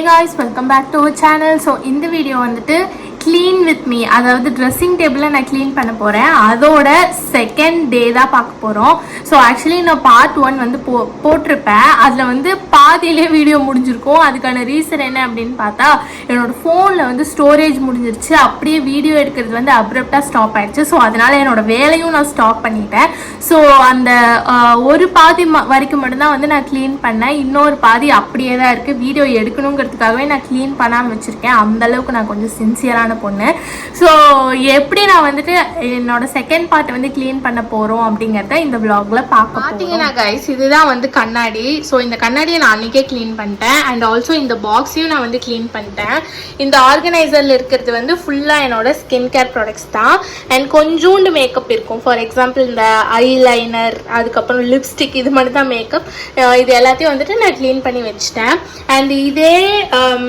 guys, welcome back to our channel. So இந்த video வந்துட்டு clean with me, அதாவது dressing டேபிளை நான் க்ளீன் பண்ண போகிறேன். அதோட செகண்ட் டே தான் பார்க்க போகிறோம். ஸோ ஆக்சுவலி நான் பார்ட் 1 வந்து போட்டிருப்பேன். அதில் வந்து பாதியிலே வீடியோ முடிஞ்சிருக்கும். அதுக்கான ரீசன் என்ன அப்படின்னு பார்த்தா, என்னோடய ஃபோனில் வந்து ஸ்டோரேஜ் முடிஞ்சிருச்சு. அப்படியே வீடியோ எடுக்கிறது வந்து அப்ரப்டாக ஸ்டாப் ஆகிடுச்சு. ஸோ அதனால் என்னோடய வேலையும் நான் ஸ்டாப் பண்ணிட்டேன். ஸோ அந்த ஒரு பாதி வரைக்கும் மட்டும்தான் வந்து நான் க்ளீன் பண்ணேன். இன்னொரு பாதி அப்படியே தான் இருக்குது. வீடியோ எடுக்கணுங்கிறதுக்காகவே நான் க்ளீன் பண்ணாமல் வச்சுருக்கேன். அந்தளவுக்கு நான் கொஞ்சம் சின்சியரான பொண்ணு. ஸோ எப்படி நான் வந்துட்டு என்னோட செகண்ட் பார்ட் வந்து க்ளீன் பண்ண போகிறோம் அப்படிங்கிறத இந்த vlogல பார்த்தீங்கன்னா கைஸ், இதுதான் வந்து கண்ணாடி. ஸோ இந்த கண்ணாடியை நான் அன்றைக்கே க்ளீன் பண்ணிட்டேன். அண்ட் ஆல்சோ இந்த பாக்ஸையும் நான் வந்து க்ளீன் பண்ணிட்டேன். இந்த ஆர்கனைசரில் இருக்கிறது வந்து ஃபுல்லாக என்னோட ஸ்கின் கேர் ப்ராடக்ட்ஸ் தான். அண்ட் கொஞ்சோண்டு மேக்கப் இருக்கும். ஃபார் எக்ஸாம்பிள் இந்த ஐலைனர், அதுக்கப்புறம் லிப்ஸ்டிக், இது மட்டும் தான் மேக்கப். இது எல்லாத்தையும் வந்துட்டு நான் க்ளீன் பண்ணி வச்சுட்டேன். அண்ட் இதே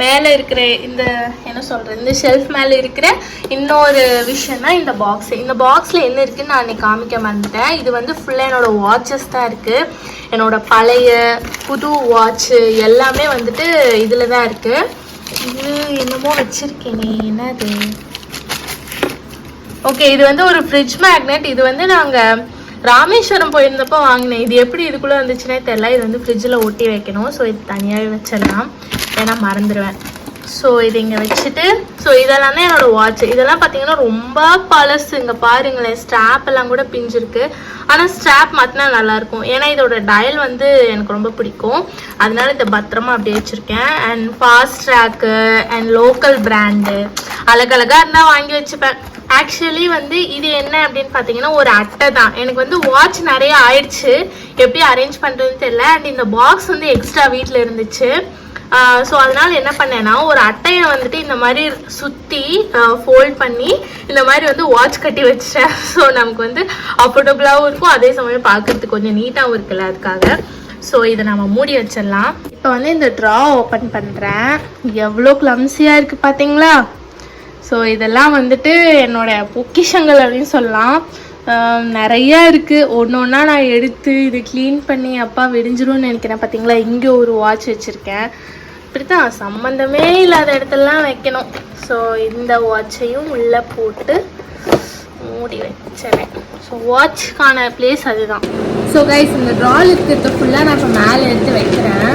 மேலே இருக்கிற இந்த என்ன சொல்கிறது, இந்த ஷெல்ஃப் மேலே இருக்கிற இன்னொரு விஷயம் தான் இந்த பாக்ஸ். இந்த பாக்ஸில் என்ன இருக்குன்னு நான் அன்றைக்கி காமிக்க மாட்டேன். இது வந்து ஃபுல்லாக என்னோட வாட்சஸ் தான் இருக்குது. என்னோட பழைய புது வாட்சு எல்லாமே வந்துட்டு இதில் தான் இருக்குது. இது என்னமோ வச்சுருக்கேனே, என்னது? ஓகே, இது வந்து ஒரு ஃப்ரிட்ஜ் மேக்னெட். இது வந்து நாங்கள் ராமேஸ்வரம் போயிருந்தப்போ வாங்கினேன். இது எப்படி இதுக்குள்ளே வந்துச்சுன்னே தெரியல. இது வந்து ஃப்ரிட்ஜில் ஒட்டி வைக்கணும். ஸோ இது தனியாகவே வச்சிடலாம், ஏன்னா மறந்துடுவேன். ஸோ இது இங்கே வச்சுட்டு, ஸோ இதெல்லாம் தான் என்னோடய வாட்ச். இதெல்லாம் பார்த்தீங்கன்னா ரொம்ப பழசு. இங்கே பாருங்களேன், ஸ்ட்ராப் எல்லாம் கூட பிஞ்சிருக்கு. ஆனால் ஸ்ட்ராப் மாற்றினா நல்லாயிருக்கும், ஏன்னா இதோட டயல் வந்து எனக்கு ரொம்ப பிடிக்கும். அதனால இதை பத்திரமா அப்படியே வச்சுருக்கேன். And fast track and local brand அழகழகாக இருந்தால் வாங்கி வச்சுப்பேன். ஆக்சுவலி வந்து இது என்ன அப்படின்னு பார்த்தீங்கன்னா ஒரு அட்டை தான். எனக்கு வந்து வாட்ச் நிறைய ஆயிடுச்சு, எப்படி அரேஞ்ச் பண்ணுறதுன்னு தெரியல. அண்ட் இந்த பாக்ஸ் வந்து எக்ஸ்ட்ரா வீட்டில் இருந்துச்சு. ஸோ அதனால் என்ன பண்ணேன்னா, ஒரு அட்டையை வந்துட்டு இந்த மாதிரி சுற்றி ஃபோல்ட் பண்ணி இந்த மாதிரி வந்து வாட்ச் கட்டி வச்சிட்டேன். ஸோ நமக்கு வந்து அஃபோர்டபுளாகவும் இருக்கும், அதே சமயம் பார்க்குறதுக்கு கொஞ்சம் நீட்டாகவும் இருக்குல்ல, அதுக்காக. ஸோ இதை நம்ம மூடி வச்சிடலாம். இப்போ வந்து இந்த ட்ரா ஓப்பன் பண்ணுறேன். எவ்வளோ கிளம்ஸியாக இருக்குது பார்த்தீங்களா? ஸோ இதெல்லாம் வந்துட்டு என்னோடய பொக்கிஷங்கள் அப்படின்னு சொல்லலாம். நிறையா இருக்குது. ஒன்று ஒன்றா நான் எடுத்து இது க்ளீன் பண்ணி அப்பா விடிஞ்சிரும்னு நினைக்கிறேன். பார்த்தீங்களா, இங்கே ஒரு வாட்ச் வச்சுருக்கேன். இப்படி தான் சம்மந்தமே இல்லாத இடத்துலலாம் வைக்கணும். ஸோ இந்த வாட்சையும் உள்ளே போட்டு மூடி வச்சிடறேன். ஸோ வாட்ச்க்கான பிளேஸ் அதுதான். ஸோ கைஸ், இந்த ட்ரால் இருக்கிறத ஃபுல்லாக நான் இப்போ மேலே எடுத்து வைக்கிறேன்.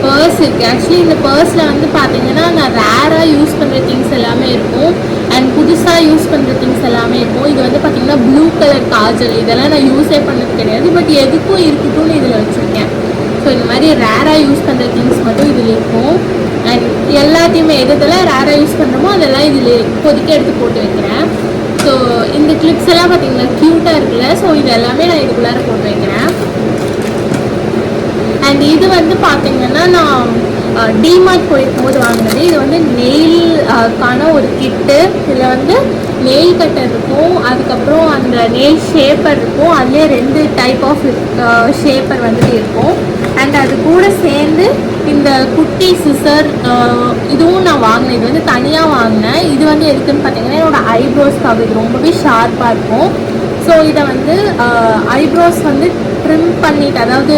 பர்ஸ் இருக்குது. ஆக்சுவலி இந்த பர்ஸில் வந்து பார்த்தீங்கன்னா நான் ரேராக யூஸ் பண்ணுற திங்ஸ் எல்லாமே இருக்கும். அண்ட் புதுசாக யூஸ் பண்ணுற திங்ஸ் எல்லாமே இருக்கும். இது வந்து பார்த்திங்கன்னா ப்ளூ கலர் காஜல். இதெல்லாம் நான் யூஸே பண்ணது கிடையாது, பட் எதுக்கும் இருக்கட்டும்னு இதில் வச்சுருக்கேன். ஸோ இந்த மாதிரி ரேராக யூஸ் பண்ணுற திங்ஸ் மட்டும் இதில் இருக்கும். அண்ட் எல்லாத்தையுமே எதெல்லாம் ரேராக யூஸ் பண்ணுறோமோ அதெல்லாம் இதில் இப்போதைக்கு எடுத்து போட்டு வைக்கிறேன். ஸோ இந்த கிளிப்ஸ் எல்லாம் பார்த்திங்கன்னா க்யூட்டாக இருக்குல்ல. ஸோ இது எல்லாமே நான் இதுக்குள்ளார போட்டு வைக்கிறேன். அண்ட் இது வந்து பார்த்தீங்கன்னா நான் டிமார்ட் போயிருக்கும்போது வாங்கினது. இது வந்து நெயில்கான ஒரு கிட்டு. இதில் வந்து நெயில் கட்டர் இருக்கும், அதுக்கப்புறம் அந்த நெயில் ஷேப்பர் இருக்கும். அதுலேயே 2 டைப் ஆஃப் ஷேப்பர் வந்துட்டு இருக்கும். அண்ட் அது கூட சேர்ந்து இந்த குட்டி சிசர், இதுவும் நான் வாங்கினேன். இது வந்து தனியாக வாங்கினேன். இது வந்து எதுக்குன்னு பார்த்தீங்கன்னா என்னோடய ஐப்ரோஸ்க்காக. இது ரொம்பவே ஷார்ப்பாக இருக்கும். ஸோ இதை வந்து ஐப்ரோஸ் வந்து ட்ரிம் பண்ணிவிட்டு, அதாவது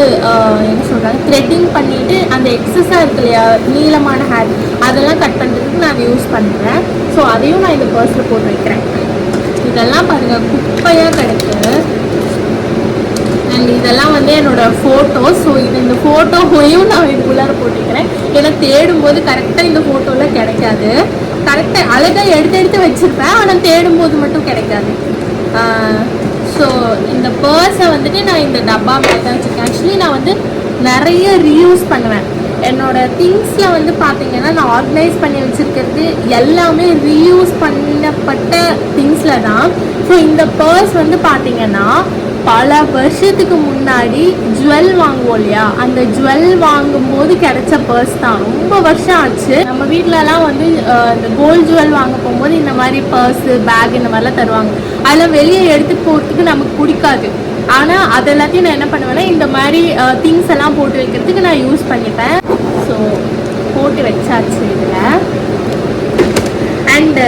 என்ன சொல்கிறாங்க, த்ரெட்டிங் பண்ணிவிட்டு அந்த எக்ஸஸாக இருக்கு இல்லையா நீளமான ஹேர், அதெல்லாம் கட் பண்ணுறதுக்கு நான் அதை யூஸ் பண்ணுறேன். ஸோ அதையும் நான் இந்த பர்ஸில் போட்டு வைக்கிறேன். இதெல்லாம் பாருங்கள் குப்பையாக கிடைக்குது. அண்ட் இதெல்லாம் வந்து என்னோடய ஃபோட்டோஸ். ஸோ இந்த ஃபோட்டோவையும் நான் இதுக்குள்ளார போட்டுக்கிறேன். ஏன்னா தேடும்போது கரெக்டாக இந்த ஃபோட்டோவில் கிடைக்காது. கரெக்டாக அழகாக எடுத்து வச்சுருப்பேன், ஆனால் தேடும்போது மட்டும் கிடைக்காது. ஸோ இந்த பர்ஸை வந்துட்டு நான் இந்த டப்பா மேலே தான் வச்சுருக்கேன். ஆக்சுவலி நான் வந்து நிறைய ரீயூஸ் பண்ணுவேன். என்னோடய திங்ஸில் வந்து பார்த்தீங்கன்னா நான் ஆர்கனைஸ் பண்ணி வச்சுருக்கிறது எல்லாமே ரீயூஸ் பண்ணப்பட்ட திங்ஸில் தான். ஸோ இந்த பர்ஸ் வந்து பார்த்தீங்கன்னா பல வருஷத்துக்கு முன்னாடி ஜுவல் வாங்குவோம் இல்லையா, அந்த ஜுவல் வாங்கும்போது கிடைச்ச பர்ஸ் தான். ரொம்ப வருஷம் ஆச்சு. நம்ம வீட்டிலலாம் வந்து இந்த கோல்டு ஜுவல் வாங்க போகும்போது இந்த மாதிரி பர்ஸு, பேக் இந்த மாதிரிலாம் தருவாங்க. அதெல்லாம் வெளியே எடுத்துகிட்டு போகிறதுக்கு நமக்கு பிடிக்காது. ஆனால் அது எல்லாத்தையும் நான் என்ன பண்ணுவேன்னா இந்த மாதிரி திங்ஸ் எல்லாம் போட்டு வைக்கிறதுக்கு நான் யூஸ் பண்ணிப்பேன். ஸோ போட்டு வச்சாச்சு இதில். அண்டு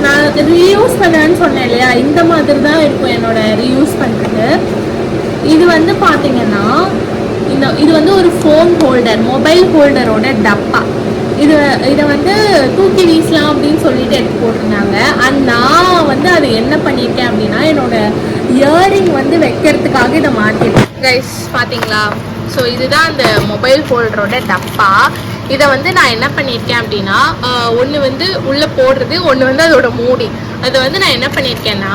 நான் ரீயூஸ் பண்ணுறேன்னு சொன்னேன் இல்லையா, இந்த மாதிரி தான் இருக்கும் என்னோட ரீயூஸ் பண்ணுறது. இது வந்து பார்த்தீங்கன்னா இது வந்து ஒரு ஃபோன் ஹோல்டர், மொபைல் ஹோல்டரோட டப்பா. இதை வந்து தூக்கி வீசலாம் அப்படின்னு சொல்லிட்டு எடுத்து போட்டிருந்தாங்க. நான் வந்து அதை என்ன பண்ணியிருக்கேன் அப்படின்னா, என்னோட இயரிங் வந்து வைக்கிறதுக்காக இதை மாற்றிருக்கேன். கைஸ் பார்த்தீங்களா? ஸோ இதுதான் அந்த மொபைல் ஹோல்டரோட டப்பா. இதை வந்து நான் என்ன பண்ணியிருக்கேன் அப்படின்னா, ஒன்று வந்து உள்ளே போடுறது, ஒன்று வந்து அதோட மூடி. அதை வந்து நான் என்ன பண்ணியிருக்கேன்னா,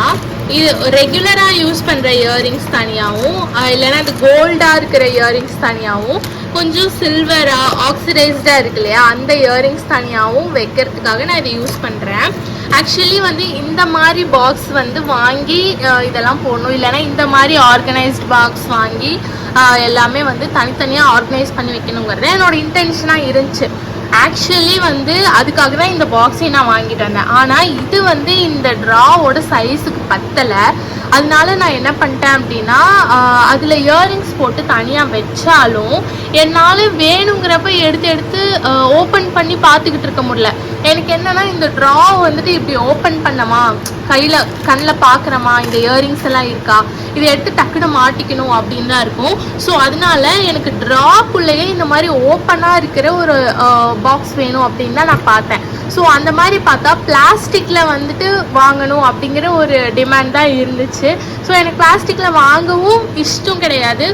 இது ரெகுலராக யூஸ் பண்ணுற இயரிங்ஸ் தனியாகவும், இல்லைன்னா அது கோல்டாக இருக்கிற இயரிங்ஸ் தனியாகவும், கொஞ்சம் சில்வராக ஆக்சிடைஸ்டாக இருக்கு இல்லையா, அந்த இயரிங்ஸ் தனியாகவும் வைக்கிறதுக்காக நான் இதை யூஸ் பண்ணுறேன். ஆக்சுவலி வந்து இந்த மாதிரி பாக்ஸ் வந்து வாங்கி இதெல்லாம் போடணும், இல்லைன்னா இந்த மாதிரி ஆர்கனைஸ்ட் பாக்ஸ் வாங்கி எல்லாமே வந்து தனித்தனியாக ஆர்கனைஸ் பண்ணி வைக்கணுங்கிறது என்னோட இன்டென்ஷனாக இருந்துச்சு. ஆக்சுவலி வந்து அதுக்காக தான் இந்த பாக்ஸை நான் வாங்கிட்டு வந்தேன். ஆனால் இது வந்து இந்த ட்ராவோட சைஸுக்கு பத்தலை. அதனால நான் என்ன பண்ணிட்டேன் அப்படின்னா, அதில் இயரிங்ஸ் போட்டு தனியாக வச்சாலும் என்னால் வேணுங்கிறப்ப எடுத்து ஓப்பன் பண்ணி பார்த்துக்கிட்டு இருக்க முடியல. எனக்கு என்னென்னா, இந்த ட்ரா வந்துட்டு இப்படி ஓப்பன் பண்ணமா, கண்ணில் பார்க்குறமா, இந்த இயரிங்ஸ் எல்லாம் இருக்கா, இதை எடுத்து டக்குன்னு மாட்டிக்கணும் அப்படின்னு தான் இருக்கும். ஸோ அதனால எனக்கு ட்ராக்குள்ளேயே இந்த மாதிரி ஓப்பனாக இருக்கிற ஒரு பாக்ஸ் வேணும் அப்படின்னு தான் நான் பார்த்தேன். ஸோ அந்த மாதிரி பார்த்தா பிளாஸ்டிக்கில் வந்துட்டு வாங்கணும் அப்படிங்கிற ஒரு டிமாண்ட் தான் இருந்துச்சு. ஸோ எனக்கு பிளாஸ்டிக்கில் வாங்கவும் இஷ்டம் கிடையாது.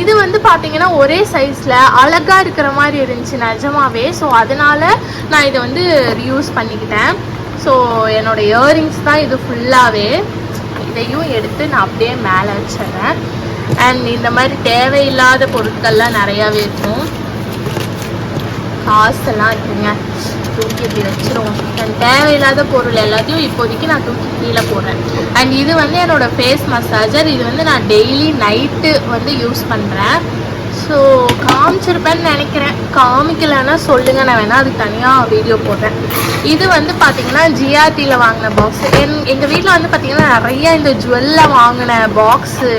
இது வந்து பார்த்தீங்கன்னா ஒரே சைஸில் அழகாக இருக்கிற மாதிரி இருந்துச்சு நிஜமாவே. ஸோ அதனால் நான் இதை வந்து ரியூஸ் பண்ணிக்கிட்டேன். ஸோ என்னோடய இயரிங்ஸ் தான் இது ஃபுல்லாகவே. இதையும் எடுத்து நான் அப்படியே மேலே வச்சிடுறேன். அண்ட் இந்த மாதிரி தேவையில்லாத பொருட்கள்லாம் நிறையாவே இருக்கும். காசெல்லாம் இருக்குங்க, தூக்கி இப்படி வச்சிருவோம். அண்ட் தேவையில்லாத பொருள் எல்லாத்தையும் இப்போதைக்கு நான் தூக்கி கீழே போடுறேன். அண்ட் இது வந்து என்னோடய ஃபேஸ் மசாஜர். இது வந்து நான் டெய்லி நைட்டு வந்து யூஸ் பண்ணுறேன். ஸோ காமிச்சிருப்பேன்னு நினைக்கிறேன். காமிக்கலைன்னா சொல்லுங்கள், நான் வேணால் அதுக்கு தனியாக வீடியோ போடுறேன். இது வந்து பார்த்திங்கன்னா ஜிஆர்டியில் வாங்கின பாக்ஸ். எங்கள் வீட்டில் வந்து பார்த்திங்கன்னா நிறையா இந்த ஜுவல்லில் வாங்கின பாக்ஸு,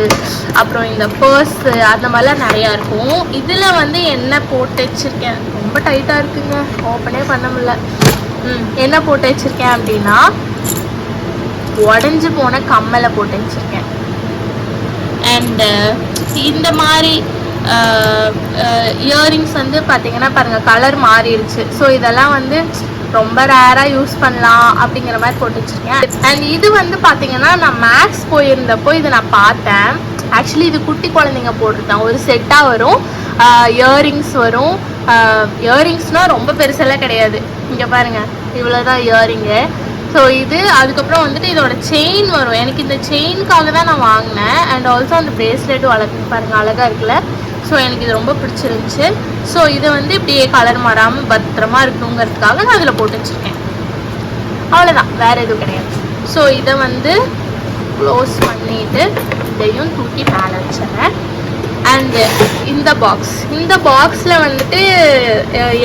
அப்புறம் இந்த பர்ஸு, அந்த மாதிரிலாம் நிறையா இருக்கும். இதில் வந்து என்ன போட்டு வச்சுருக்கேன், ரொம்ப டைட்டாக இருக்குங்க, ஓப்பனே பண்ண முடியல. என்ன போட்டு வச்சுருக்கேன் அப்படின்னா, உடஞ்சி போன கம்மலை போட்டு வச்சுருக்கேன். அண்டு இந்த மாதிரி இயரிங்ஸ் வந்து பார்த்திங்கன்னா பாருங்கள், கலர் மாறிடுச்சு. ஸோ இதெல்லாம் வந்து ரொம்ப ரேராக யூஸ் பண்ணலாம் அப்படிங்கிற மாதிரி போட்டு வச்சுருக்கேன். அண்ட் இது வந்து பார்த்திங்கன்னா நான் மேக்ஸ் போயிருந்தப்போ இது நான் பார்த்தேன். ஆக்சுவலி இது குட்டி குழந்தைங்க போட்டிருக்கேன். ஒரு செட்டாக வரும், இயரிங்ஸ் வரும். இயரிங்ஸ்னால் ரொம்ப பெருசெல்லாம் கிடையாது. இங்கே பாருங்கள், இவ்வளோதான் இயரிங்கு. ஸோ இது அதுக்கப்புறம் வந்துட்டு இதோட செயின் வரும். எனக்கு இந்த செயின்காக தான் நான் வாங்கினேன். அண்ட் ஆல்சோ அந்த ப்ரேஸ்லெட்டும் பாருங்கள், அழகாக இருக்குல்ல. ஸோ எனக்கு இது ரொம்ப பிடிச்சிருந்துச்சு. ஸோ இதை வந்து இப்படியே கலர் மாறாமல் பத்திரமா இருக்கணுங்கிறதுக்காக நான் அதில் போட்டு வச்சுருக்கேன். அவ்வளோதான், வேறு எதுவும் கிடையாது. ஸோ இதை வந்து க்ளோஸ் பண்ணிவிட்டு இதையும் தூக்கி மேலே வச்சிடறேன். அண்டு இந்த பாக்ஸில் வந்துட்டு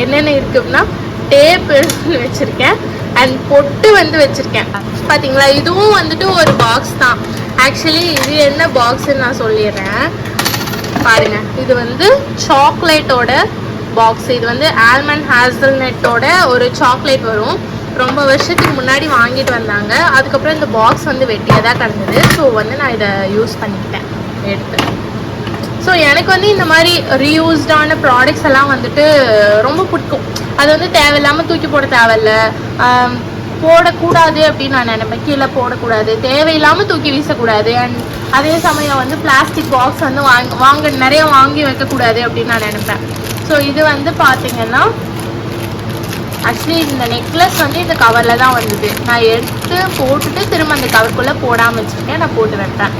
என்னென்ன இருக்குதுன்னா, டேப் வச்சுருக்கேன் அண்ட் பொட்டு வந்து வச்சுருக்கேன். பார்த்தீங்களா, இதுவும் வந்துட்டு ஒரு பாக்ஸ் தான். ஆக்சுவலி இது என்ன பாக்ஸுன்னு நான் சொல்லிடுறேன் பாருங்க. இது வந்து சாக்லேட்டோட பாக்ஸ். இது வந்து ஆல்மண்ட் ஹேசல்நட்டோட ஒரு சாக்லேட் வரும். ரொம்ப வருஷத்துக்கு முன்னாடி வாங்கிட்டு வந்தாங்க. அதுக்கப்புறம் இந்த பாக்ஸ் வந்து வெட்டியாக தான் கிடந்தது. ஸோ வந்து நான் இதை யூஸ் பண்ணிக்கிட்டேன் எடுத்து. ஸோ எனக்கு வந்து இந்த மாதிரி ரீயூஸ்டான ப்ராடக்ட்ஸ் எல்லாம் வந்துட்டு ரொம்ப பிடிக்கும். அது வந்து தேவையில்லாமல் தூக்கி போட தேவையில்ல, போடக்கூடாது அப்படின்னு நான் நினைப்பேன். கீழே போடக்கூடாது, தேவையில்லாமல் தூக்கி வீசக்கூடாது. அண்ட் அதே சமயம் வந்து பிளாஸ்டிக் பாக்ஸ் வந்து நிறைய வாங்கி வைக்கக்கூடாது அப்படின்னு நான் நினைப்பேன். ஸோ இது வந்து பார்த்திங்கன்னா ஆக்சுவலி இந்த நெக்லஸ் வந்து இந்த கவரில் தான் வந்தது. நான் எடுத்து போட்டுட்டு திரும்ப அந்த கவருக்குள்ளே போடாமல் வச்சுருக்கேன். நான் போட்டு வைப்பேன்.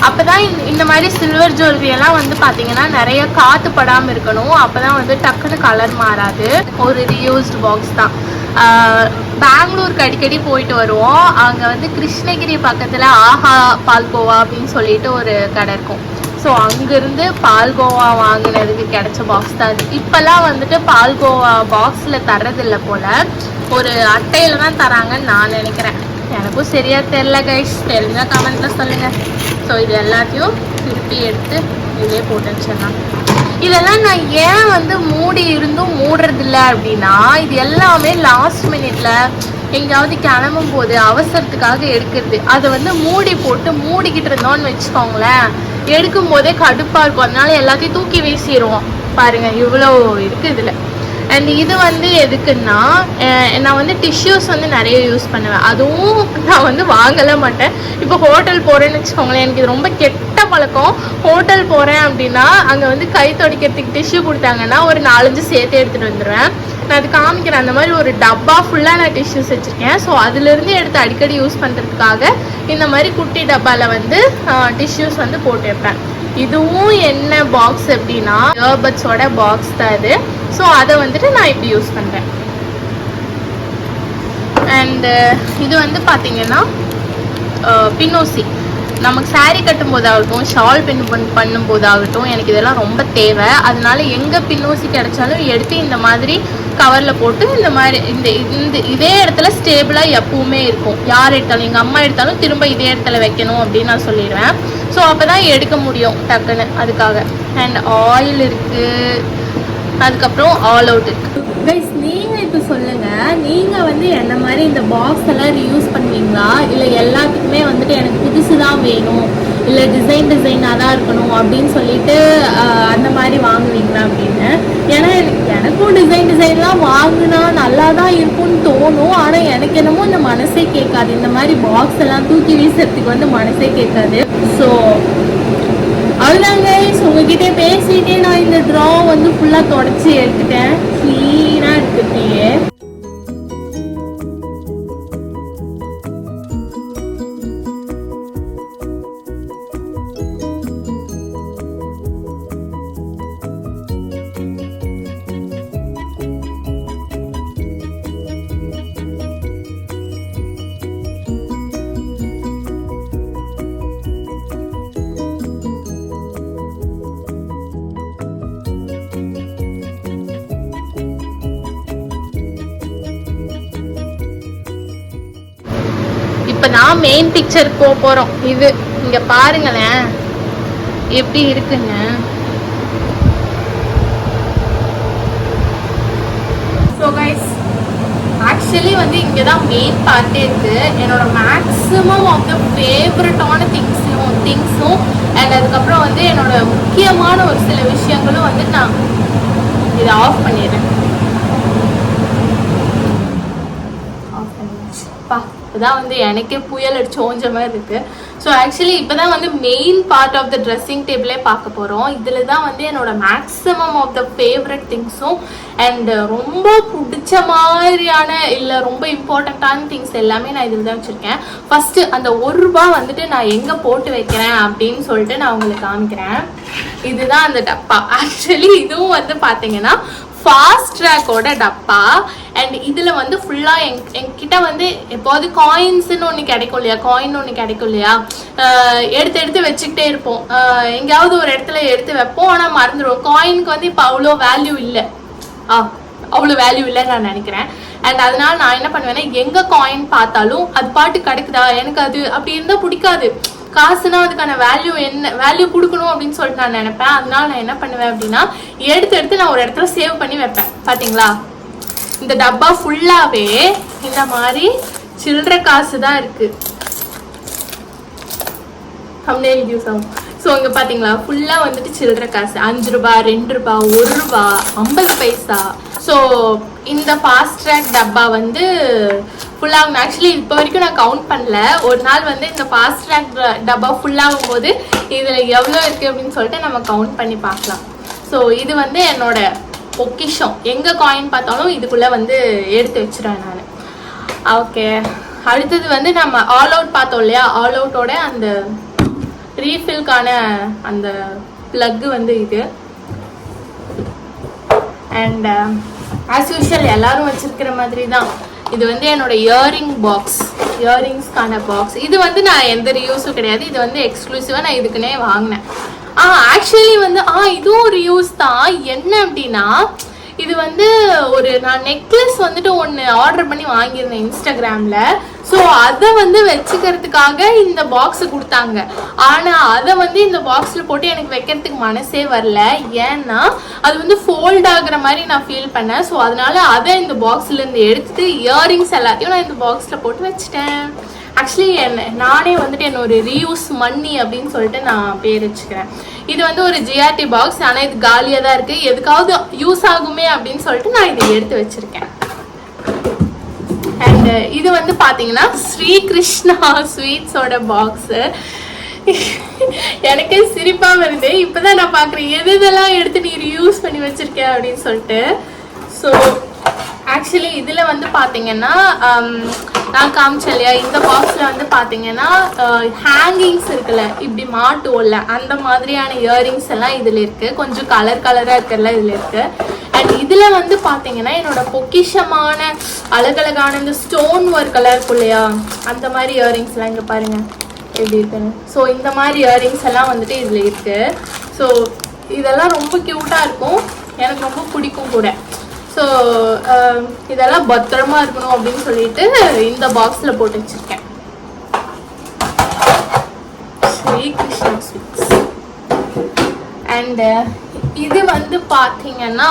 அப்போ தான் இந்த மாதிரி சில்வர் ஜுவல்லரியெல்லாம் வந்து பார்த்திங்கன்னா நிறைய காற்று படாமல் இருக்கணும். அப்போ தான் வந்து டக்குன்னு கலர் மாறாது. ஒரு ரீயூஸ்டு பாக்ஸ் தான். பெங்களூருக்கு அடிக்கடி போயிட்டு வருவோம். அங்கே வந்து கிருஷ்ணகிரி பக்கத்தில் ஆஹா பால்கோவா அப்படின்னு சொல்லிட்டு ஒரு கடை இருக்கும். ஸோ அங்கேருந்து பால்கோவா வாங்கினதுக்கு கிடைச்ச பாக்ஸ் தான் அது. இப்போல்லாம் வந்துட்டு பால்கோவா பாக்ஸில் தர்றதில்லை போல், ஒரு அட்டையில் தான் தராங்கன்னு நான் நினைக்கிறேன். எனக்கும் சரியாக தெரில கைஸ், தெரிஞ்சால் கமெண்ட்டில் சொல்லுங்கள். ஸோ இது எல்லாத்தையும் திருப்பி எடுத்து இதே போட்டு வச்சிடலாம். இதெல்லாம் நான் ஏன் வந்து மூடி இருந்தும் மூடுறதில்ல அப்படின்னா, இது எல்லாமே லாஸ்ட் மினிட்ல எங்கேயாவது கிளம்பும் போது அவசரத்துக்காக எடுக்கிறது. அதை வந்து மூடி போட்டு மூடிக்கிட்டு இருந்தோன்னு வச்சுக்கோங்களேன், எடுக்கும் போதே கடுப்பாக இருக்கும். அதனால எல்லாத்தையும் தூக்கி வீசிடுவோம். பாருங்கள் இவ்வளோ இருக்குது இதில். அண்ட் இது வந்து எதுக்குன்னா, நான் வந்து டிஷ்யூஸ் வந்து நிறைய யூஸ் பண்ணுவேன். அதுவும் நான் வந்து வாங்கலை மாட்டேன். இப்போ ஹோட்டல் போகிறேன்னு வச்சுக்கோங்களேன், எனக்கு இது ரொம்ப கெட்ட பழக்கம். ஹோட்டல் போகிறேன் அப்படின்னா அங்கே வந்து கை துடைக்கிறதுக்கு டிஷ்யூ கொடுத்தாங்கன்னா ஒரு 4-5 சேர்த்து எடுத்துகிட்டு வந்துடுவேன். நான் அது காமிக்கிறேன். அந்த மாதிரி ஒரு டப்பா ஃபுல்லாக நான் டிஷ்யூஸ் வச்சுருக்கேன். ஸோ அதுலேருந்து எடுத்து அடிக்கடி யூஸ் பண்ணுறதுக்காக இந்த மாதிரி குட்டி டப்பாவில் வந்து டிஷ்யூஸ் வந்து போட்டு வைப்பேன். இதுவும் என்ன பாக்ஸ் அப்படின்னா இயர்பட்ஸோட பாக்ஸ் தான் இது. ஸோ அதை வந்துட்டு நான் இப்படி யூஸ் பண்ணுறேன். அண்டு இது வந்து பார்த்திங்கன்னா பின்னோசி. நமக்கு சாரீ கட்டும் போதாகட்டும், ஷால் பின் பண்ணும் போதாகட்டும் எனக்கு இதெல்லாம் ரொம்ப தேவை. அதனால எங்கே பின்னோசி கிடைச்சாலும் எடுத்து இந்த மாதிரி கவரில் போட்டு இந்த மாதிரி இதே இடத்துல ஸ்டேபிளாக எப்பவுமே இருக்கும். யார் எடுத்தாலும், எங்கள் அம்மா எடுத்தாலும் திரும்ப இதே இடத்துல வைக்கணும் அப்படின்னு நான் சொல்லிடுவேன். ஸோ அப்போ தான் எடுக்க முடியும் டக்குன்னு, அதுக்காக. அண்ட் ஆயில் இருக்குது, அதுக்கப்புறம் ஆல் அவுட் இருக்குது. கைஸ் நீங்கள் இப்போ சொல்லுங்கள், நீங்கள் வந்து என்ன மாதிரி இந்த பாக்ஸ் எல்லாம் ரீயூஸ் பண்ணுவீங்களா, இல்லை எல்லாத்துக்குமே வந்துட்டு எனக்கு புதுசு தான் வேணும், இல்லை டிசைனாக தான் இருக்கணும் அப்படின்னு சொல்லிட்டு அந்த மாதிரி வாங்குவீங்களா அப்படின்னு. ஏன்னா எனக்கும் டிசைன்லாம் வாங்கினா நல்லா தான் இருக்கும்னு தோணும். ஆனால் எனக்கு என்னமோ இந்த மனசே கேட்காது. இந்த மாதிரி பாக்ஸ் எல்லாம் தூக்கி வீசுறதுக்கு வந்து மனசே கேட்காது. ஸோ அதுதாங்க உங்ககிட்ட பேசிட்டே நான் இந்த ட்ரா வந்து ஃபுல்லாக தொடச்சி எடுத்துட்டேன். க்ளீனாக எடுத்துட்டே. இப்போ நான் மெயின் பிக்சர் போகிறோம். இது இங்கே பாருங்களேன் எப்படி இருக்குங்க. ஸோ கைஸ் ஆக்சுவலி வந்து இங்கே தான் மெயின் பார்ட்டே இருக்குது. என்னோட மேக்ஸிமம் ஆஃப் த ஃபேவரட்டான திங்ஸும் அண்ட் அதுக்கப்புறம் வந்து என்னோட முக்கியமான ஒரு சில விஷயங்களும் வந்து நான் இதை ஆஃப் பண்ணிடுறேன். இப்போதான் வந்து எனக்கே புயல் அடிச்சு ஓஞ்ச மாதிரி இருக்குது. ஸோ ஆக்சுவலி இப்போ தான் வந்து main part of the dressing டேபிளே பார்க்க போகிறோம். இதில் தான் வந்து என்னோட மேக்ஸிமம் ஆஃப் த ஃபேவரட் திங்ஸும் அண்ட் ரொம்ப பிடிச்ச மாதிரியான இல்லை ரொம்ப இம்பார்ட்டண்ட்டான திங்ஸ் எல்லாமே நான் இதில் தான் வச்சுருக்கேன். ஃபஸ்ட்டு அந்த ₹1 வந்துட்டு நான் எங்கே போட்டு வைக்கிறேன் அப்படின்னு சொல்லிட்டு நான் உங்களுக்கு காமிக்கிறேன். இதுதான் அந்த டப்பா. ஆக்சுவலி இதுவும் வந்து பார்த்தீங்கன்னா ஃபாஸ்ட் ட்ராக்கோட டப்பா. அண்ட் இதில் வந்து ஃபுல்லாக என்கிட்ட வந்து எப்போது காயின்ஸுன்னு ஒன்று கிடைக்கும் இல்லையா, காயின் ஒன்று கிடைக்கும் இல்லையா, எடுத்து வச்சுக்கிட்டே இருப்போம். எங்கேயாவது ஒரு இடத்துல எடுத்து வைப்போம், ஆனால் மறந்துடுவோம். காயினுக்கு வந்து இப்போ அவ்வளோ வேல்யூ இல்லை, நான் நினைக்கிறேன். அண்ட் அதனால நான் என்ன பண்ணுவேன்னா, எங்கே காயின் பார்த்தாலும் அது பாட்டு கிடைக்குதா, எனக்கு அது அப்படி இருந்தால் பிடிக்காது. காசுனா அதுக்கான வேல்யூ கொடுக்கணும் அப்படின்னு சொல்லிட்டு நான் நினைப்பேன். அதனால நான் என்ன பண்ணுவேன் அப்படின்னா, எடுத்து நான் ஒரு இடத்துல சேவ் பண்ணி வைப்பேன். பார்த்தீங்களா, இந்த டப்பா ஃபுல்லாகவே இந்த மாதிரி சில்லற காசு தான் இருக்கு. ஸோ இங்கே பார்த்தீங்களா ஃபுல்லாக வந்துட்டு சில்லற காசு. ₹5, ₹2, ₹1, 50 பைசா. ஸோ இந்த ஃபாஸ்ட் ட்ராக் டப்பா வந்து ஃபுல்லாகும். ஆக்சுவலி இப்போ வரைக்கும் நான் கவுண்ட் பண்ணல. ஒரு நாள் வந்து இந்த ஃபாஸ்ட் ட்ராக் டப்பா ஃபுல்லாகும் போது இதில் எவ்வளோ இருக்குது அப்படின்னு சொல்லிட்டு நம்ம கவுண்ட் பண்ணி பார்க்கலாம். ஸோ இது வந்து என்னோட பொக்கிஷம். எங்கே காயின் பார்த்தாலும் இதுக்குள்ளே வந்து எடுத்து வச்சுருவேன் நான். ஓகே, அடுத்தது வந்து நம்ம ஆல் அவுட் பார்த்தோம் இல்லையா, ஆல் அவுட்டோட அந்த ரீஃபில்கான அந்த ப்ளக்கு வந்து இது. அண்ட் ஆஸ் யூஷுவல் எல்லாரும் வச்சிருக்கிற மாதிரி தான் இது வந்து என்னோட இயரிங்ஸ்க்கான பாக்ஸ். இது வந்து நான் எந்த ரியூஸும் கிடையாது. இது வந்து எக்ஸ்க்ளூசிவாக நான் இதுக்குன்னே வாங்கினேன். ஆக்சுவலி வந்து இதுவும் ஒரு ரியூஸ் தான். என்ன அப்படின்னா, இது வந்து நான் நெக்லஸ் வந்துட்டு ஒன்று ஆர்டர் பண்ணி வாங்கியிருந்தேன் இன்ஸ்டாகிராமில். ஸோ அதை வந்து வச்சுக்கிறதுக்காக இந்த பாக்ஸை கொடுத்தாங்க. ஆனால் அதை வந்து இந்த பாக்ஸில் போட்டு எனக்கு வைக்கிறதுக்கு மனசே வரல. ஏன்னா அது வந்து ஃபோல்ட் ஆகுற மாதிரி நான் ஃபீல் பண்ணேன். ஸோ அதனால அதை இந்த பாக்ஸ்லேருந்து எடுத்துட்டு இயரிங்ஸ் எல்லாத்தையும் நான் இந்த பாக்ஸில் போட்டு வச்சுட்டேன். ஆக்சுவலி நானே வந்துட்டு என்ன ஒரு ரீயூஸ் மன்னி அப்படின்னு சொல்லிட்டு நான் பேர் வச்சுக்கிறேன். இது வந்து ஒரு ஜிஆர்டி பாக்ஸ், ஆனால் இது காலியாக தான் இருக்குது. எதுக்காவது யூஸ் ஆகுமே அப்படின்னு சொல்லிட்டு நான் இதை எடுத்து வச்சுருக்கேன். அண்ட் இது வந்து பார்த்தீங்கன்னா ஸ்ரீகிருஷ்ணா ஸ்வீட்ஸோட பாக்ஸு. எனக்கே சிரிப்பாக வருது. இப்போ தான் நான் பார்க்குறேன் எதெல்லாம் எடுத்து நீ யூஸ் பண்ணி வச்சுருக்கேன் அப்படின்னு சொல்லிட்டு. ஸோ ஆக்சுவலி இதில் வந்து பார்த்தீங்கன்னா நான் காமிச்சேன் இல்லையா, இந்த பாக்ஸில் வந்து பார்த்தீங்கன்னா ஹேங்கிங்ஸ் இருக்குல்ல, இப்படி மாட்டுவோம்ல, அந்த மாதிரியான இயரிங்ஸ் எல்லாம் இதில் இருக்குது. கொஞ்சம் கலராக இருக்கிறதுலாம் இதில் இருக்குது. அண்ட் இதில் வந்து பார்த்தீங்கன்னா என்னோட பொக்கிஷமான அழகழகான இந்த ஸ்டோன் ஒர்க்கெல்லாம் இருக்கும் இல்லையா, அந்த மாதிரி இயரிங்ஸ்லாம் இங்கே பாருங்கள் எப்படி இருக்குன்னு. ஸோ இந்த மாதிரி இயரிங்ஸ் எல்லாம் வந்துட்டு இதில் இருக்குது. ஸோ இதெல்லாம் ரொம்ப க்யூட்டாக இருக்கும், எனக்கு ரொம்ப பிடிக்கும் கூட. ஸோ இதெல்லாம் பத்திரமா இருக்கணும் அப்படின்னு சொல்லிட்டு இந்த பாக்ஸில் போட்டு வச்சுருக்கேன். ஸ்ரீகிருஷ்ணா ஸ்வீட்ஸ். அண்டு இது வந்து பார்த்தீங்கன்னா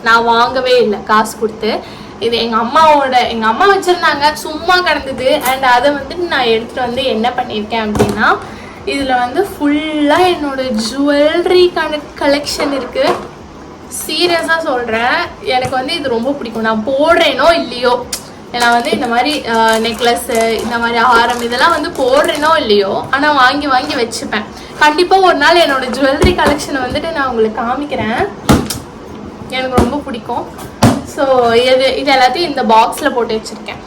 நான் வாங்கவே இல்லை காசு கொடுத்து. இது எங்கள் அம்மா வச்சுருந்தாங்க, சும்மா கிடந்தது. அண்ட் அதை வந்துட்டு நான் எடுத்துகிட்டு வந்து என்ன பண்ணியிருக்கேன் அப்படின்னா, இதில் வந்து ஃபுல்லாக என்னோட ஜுவல்லரி கலெக்ஷன் இருக்குது. சீரியஸாக சொல்கிறேன், எனக்கு வந்து இது ரொம்ப பிடிக்கும். நான் போடுறேனோ இல்லையோ, நான் வந்து இந்த மாதிரி நெக்லஸ்ஸு, இந்த மாதிரி ஆரம் இதெல்லாம் வந்து போடுறேனோ இல்லையோ, ஆனால் வாங்கி வச்சுப்பேன். கண்டிப்பாக ஒரு நாள் என்னோட ஜுவல்லரி கலெக்ஷனை வந்துட்டு நான் உங்களுக்கு காமிக்கிறேன். எனக்கு ரொம்ப பிடிக்கும். ஸோ இது எல்லாத்தையும் இந்த பாக்ஸில் போட்டு வச்சுருக்கேன்.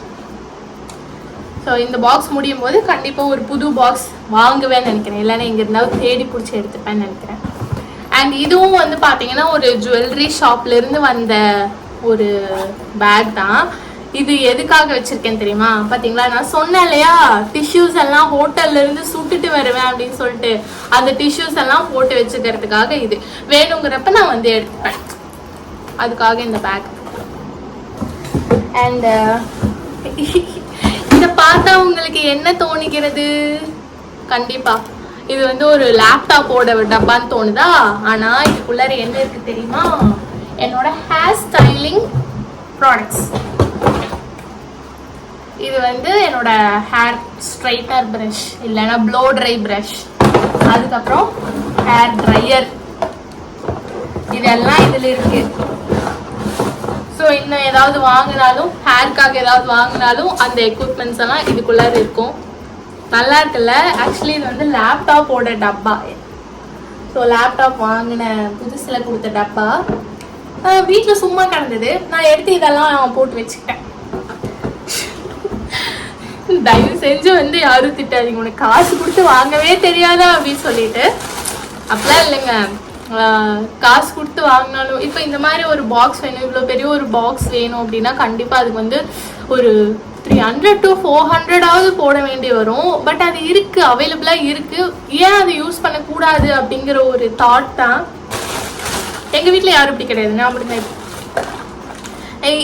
ஸோ இந்த பாக்ஸ் முடியும் போது கண்டிப்பாக ஒரு புது பாக்ஸ் வாங்குவேன்னு நினைக்கிறேன். இல்லைன்னா இங்கே இருந்தாலும் தேடி பிடிச்சி எடுத்துப்பேன்னு நினைக்கிறேன். அண்ட் இதுவும் வந்து பார்த்தீங்கன்னா ஒரு ஜுவல்லரி ஷாப்லேருந்து வந்த ஒரு பேக் தான். இது எதுக்காக வச்சுருக்கேன் தெரியுமா? பார்த்தீங்களா, நான் சொன்னேன் இல்லையா, டிஷ்யூஸ் எல்லாம் ஹோட்டல்லேருந்து சுட்டுட்டு வருவேன் அப்படின்னு சொல்லிட்டு, அந்த டிஷ்யூஸ் எல்லாம் போட்டு வச்சுக்கிறதுக்காக இது வேணுங்கிறப்ப நான் வந்து எடுத்துப்பேன். அதுக்காக இந்த பேக். அண்ட் இதை பார்த்தா உங்களுக்கு என்ன தோணிக்கிறது? கண்டிப்பாக இது வந்து ஒரு லேப்டாப்போட டப்பான்னு தோணுதா? ஆனால் இதுக்குள்ளார என்ன இருக்குது தெரியுமா? என்னோட ஹேர் ஸ்டைலிங் ப்ராடக்ட்ஸ். இது வந்து என்னோட ஹேர் ஸ்ட்ரைட்டர் ப்ரஷ், இல்லைன்னா ப்ளோ ட்ரை ப்ரஷ், அதுக்கப்புறம் ஹேர் ட்ரையர், இதெல்லாம் இதில் இருக்கு. ஸோ இன்னும் ஏதாவது வாங்கினாலும், ஹேர்க்காக ஏதாவது வாங்கினாலும் அந்த எக்யூப்மெண்ட்ஸ் எல்லாம் இதுக்குள்ளார இருக்கும். நல்லா இருக்குல்ல? ஆக்சுவலி இது வந்து லேப்டாப்போட டப்பா. ஸோ லேப்டாப் வாங்கின புதுசில் கொடுத்த டப்பா வீட்டில் சும்மா கிடந்தது. நான் எடுத்து இதெல்லாம் போட்டு வச்சுக்கிட்டேன். தயவு செஞ்சு வந்து யாரும் திட்டாதீங்க, உனக்கு காசு கொடுத்து வாங்கவே தெரியாதா அப்படின்னு சொல்லிட்டு. அப்படிலாம் இல்லைங்க, காசு கொடுத்து வாங்கினாலும் இப்போ இந்த மாதிரி ஒரு பாக்ஸ் வேணும், இவ்வளோ பெரிய ஒரு பாக்ஸ் வேணும் அப்படின்னா கண்டிப்பாக அதுக்கு வந்து ஒரு 300 to 400 போட வேண்டி வரும். பட் அது இருக்குது, அவைலபிளாக இருக்குது. ஏன் அதை யூஸ் பண்ணக்கூடாது அப்படிங்கிற ஒரு தாட் தான். எங்கள் வீட்டில் யாரும் இப்படி கிடையாது, நான் அப்படி தான்.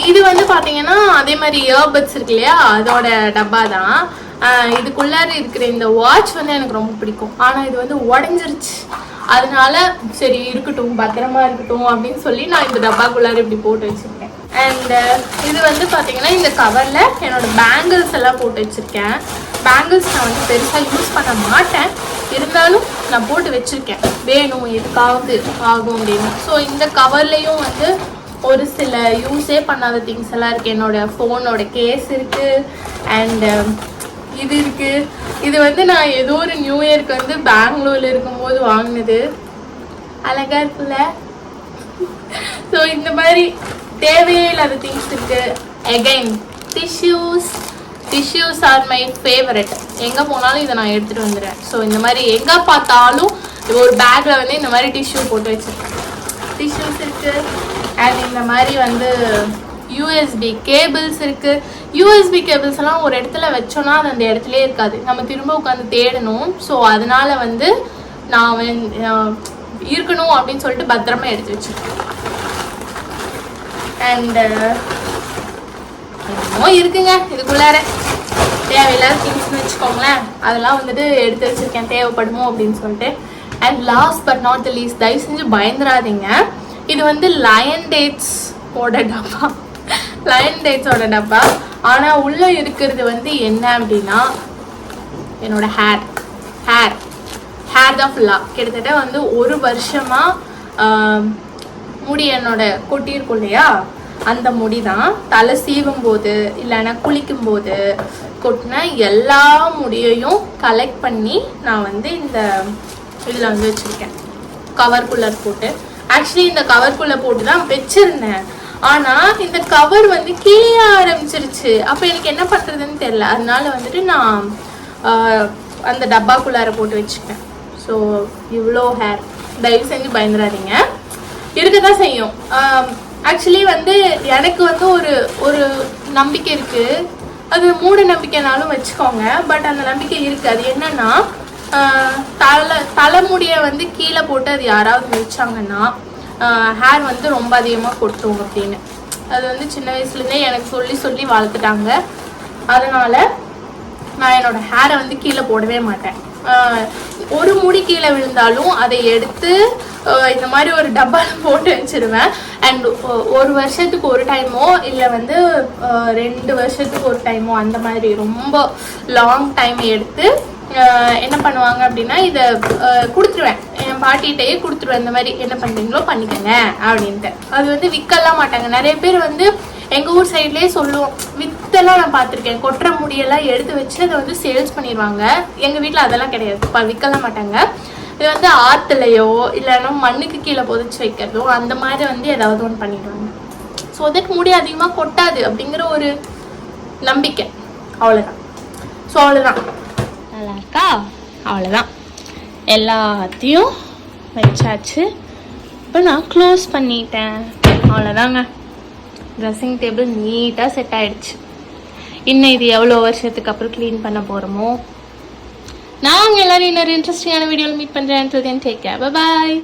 இது வந்து பார்த்தீங்கன்னா அதே மாதிரி இயர்பட்ஸ் இருக்கு இல்லையா, அதோட டப்பா தான். இதுக்குள்ளார இருக்கிற இந்த வாட்ச் வந்து எனக்கு ரொம்ப பிடிக்கும். ஆனால் இது வந்து உடஞ்சிருச்சு. அதனால சரி இருக்கட்டும், பத்திரமா இருக்கட்டும் அப்படின்னு சொல்லி நான் இந்த டப்பாக்குள்ளார இப்படி போட்டு வச்சுருக்கேன். அண்ட் இது வந்து பார்த்தீங்கன்னா இந்த கவரில் என்னோட பேங்கிள்ஸ் எல்லாம் போட்டு வச்சுருக்கேன். பேங்கிள்ஸ் நான் வந்து பெருசாக யூஸ் பண்ண மாட்டேன், இருந்தாலும் நான் போட்டு வச்சுருக்கேன், வேணும் எதுக்காவது ஆகும் அப்படின்னு. ஸோ இந்த கவர்லேயும் வந்து ஒரு சில யூஸே பண்ணாத திங்ஸ் எல்லாம் இருக்குது. என்னோடய ஃபோனோட கேஸ் இருக்குது. அண்ட் இது இருக்குது. இது வந்து நான் ஏதோ ஒரு நியூ இயர்க்கு வந்து பெங்களூரில் இருக்கும்போது வாங்கினது. அழகாக இருக்குல்ல? ஸோ இந்த மாதிரி தேவையே இல்லாத திங்ஸ் இருக்குது. Again tissues R my favourite. எங்கே போனாலும் இதை நான் எடுத்துகிட்டு வந்துடுறேன். ஸோ இந்த மாதிரி எங்கே பார்த்தாலும் ஒரு பேக்கில் வந்து இந்த மாதிரி டிஷ்யூ போட்டு வச்சுருக்கேன். டிஷ்யூஸ் இருக்குது. அண்ட் இந்த மாதிரி வந்து யூஎஸ்பி கேபிள்ஸ் இருக்குது. யூஎஸ்பி கேபிள்ஸ் எல்லாம் ஒரு இடத்துல வச்சோன்னா அது அந்த இடத்துலே இருக்காது, நம்ம திரும்ப உட்காந்து தேடணும். ஸோ அதனால வந்து நான் இருக்கணும் அப்படின்னு சொல்லிட்டு பத்திரமா எடுத்து வச்சுருக்கேன். அண்டு என்னமோ இருக்குங்க இதுக்குள்ளார தேவையில்லாத திங்ஸ்னு வச்சுக்கோங்களேன். அதெல்லாம் வந்துட்டு எடுத்து வச்சுருக்கேன் தேவைப்படுமோ அப்படின்னு சொல்லிட்டு. And last but not the least, தயவு செஞ்சு பயந்துராதீங்க. இது வந்து லயன் டேட்ஸோட டப்பா. ஆனால் உள்ளே இருக்கிறது வந்து என்ன அப்படின்னா என்னோட ஹேர் தான் ஃபுல்லாக கிட்டத்தட்ட வந்து 1 வருஷமாக முடி என்னோட கொட்டியிருக்கும் இல்லையா, அந்த முடி தான் தலை சீவும் போது இல்லைன்னா குளிக்கும் போது கொட்டின எல்லா முடியையும் கலெக்ட் பண்ணி நான் வந்து இந்த இதில் வந்து வச்சுருக்கேன், கவர்குள்ளே போட்டு. ஆக்சுவலி இந்த கவர்குள்ளே போட்டு தான் வச்சுருந்தேன். ஆனால் இந்த கவர் வந்து கிழிய ஆரம்பிச்சிருச்சு. அப்போ எனக்கு என்ன பண்ணுறதுன்னு தெரில. அதனால வந்துட்டு நான் அந்த டப்பாக்குள்ளார போட்டு வச்சுப்பேன். ஸோ இவ்வளோ ஹேர், தயவு செஞ்சு பயந்துடாதீங்க, இருக்க தான் செய்யும். ஆக்சுவலி வந்து எனக்கு வந்து ஒரு நம்பிக்கை இருக்குது, அது மூட நம்பிக்கைனாலும் வச்சுக்கோங்க. பட் அந்த நம்பிக்கை இருக்குது. அது என்னன்னா, தலைமுடியை வந்து கீழே போட்டு அது யாராவது வச்சாங்கன்னா ஹேர் வந்து ரொம்ப அதிகமாக கொட்டும் அப்படின்னு. அது வந்து சின்ன வயசுலேருந்தே எனக்கு சொல்லி வளர்த்துட்டாங்க. அதனால் நான் என்னோடய ஹேரை வந்து கீழே போடவே மாட்டேன். ஒரு முடி கீழே விழுந்தாலும் அதை எடுத்து இந்த மாதிரி ஒரு டப்பாவில் போட்டு வச்சிருவேன். அண்ட் 1 வருஷத்துக்கு ஒரு டைமோ இல்லை வந்து 2 வருஷத்துக்கு ஒரு டைமோ அந்த மாதிரி ரொம்ப லாங் டைம் எடுத்து என்ன பண்ணுவாங்க அப்படின்னா இதை கொடுத்துருவேன், என் பாட்டிகிட்டையே கொடுத்துருவேன். இந்த மாதிரி என்ன பண்ணுறீங்களோ பண்ணிக்கோங்க அப்படின்ட்டு. அது வந்து விற்கலாம் மாட்டாங்க. நிறைய பேர் வந்து எங்கள் ஊர் சைட்லேயே சொல்லுவோம், வித்தெல்லாம் நான் பார்த்துருக்கேன், கொட்டுற முடியெல்லாம் எடுத்து வச்சு அதை வந்து சேல்ஸ் பண்ணிடுவாங்க. எங்கள் வீட்டில் அதெல்லாம் கிடையாது, விற்கலாம் மாட்டாங்க. இது வந்து ஆற்றுலையோ இல்லைன்னா மண்ணுக்கு கீழே புதைச்சி வைக்கிறதோ அந்த மாதிரி வந்து ஏதாவது ஒன்று பண்ணிடுவாங்க. ஸோ அதுக்கு முடி அதிகமாக கொட்டாது அப்படிங்கிற ஒரு நம்பிக்கை, அவ்வளோதான். ஸோ அவ்வளோதான், நல்லா இருக்கா? அவ்வளோதான், எல்லாத்தையும் வச்சாச்சு. இப்போ நான் க்ளோஸ் பண்ணிட்டேன். அவ்வளோதாங்க, ட்ரெஸ்ஸிங் டேபிள் நீட்டாக செட் ஆகிடுச்சு. இன்னும் இது எவ்வளோ வருஷத்துக்கு அப்புறம் க்ளீன் பண்ண போகிறோமோ. நாங்கள் எல்லோரும் இன்னொரு இன்ட்ரெஸ்டிங்கான வீடியோவில் மீட் பண்ணுறேன். Take care, bye bye.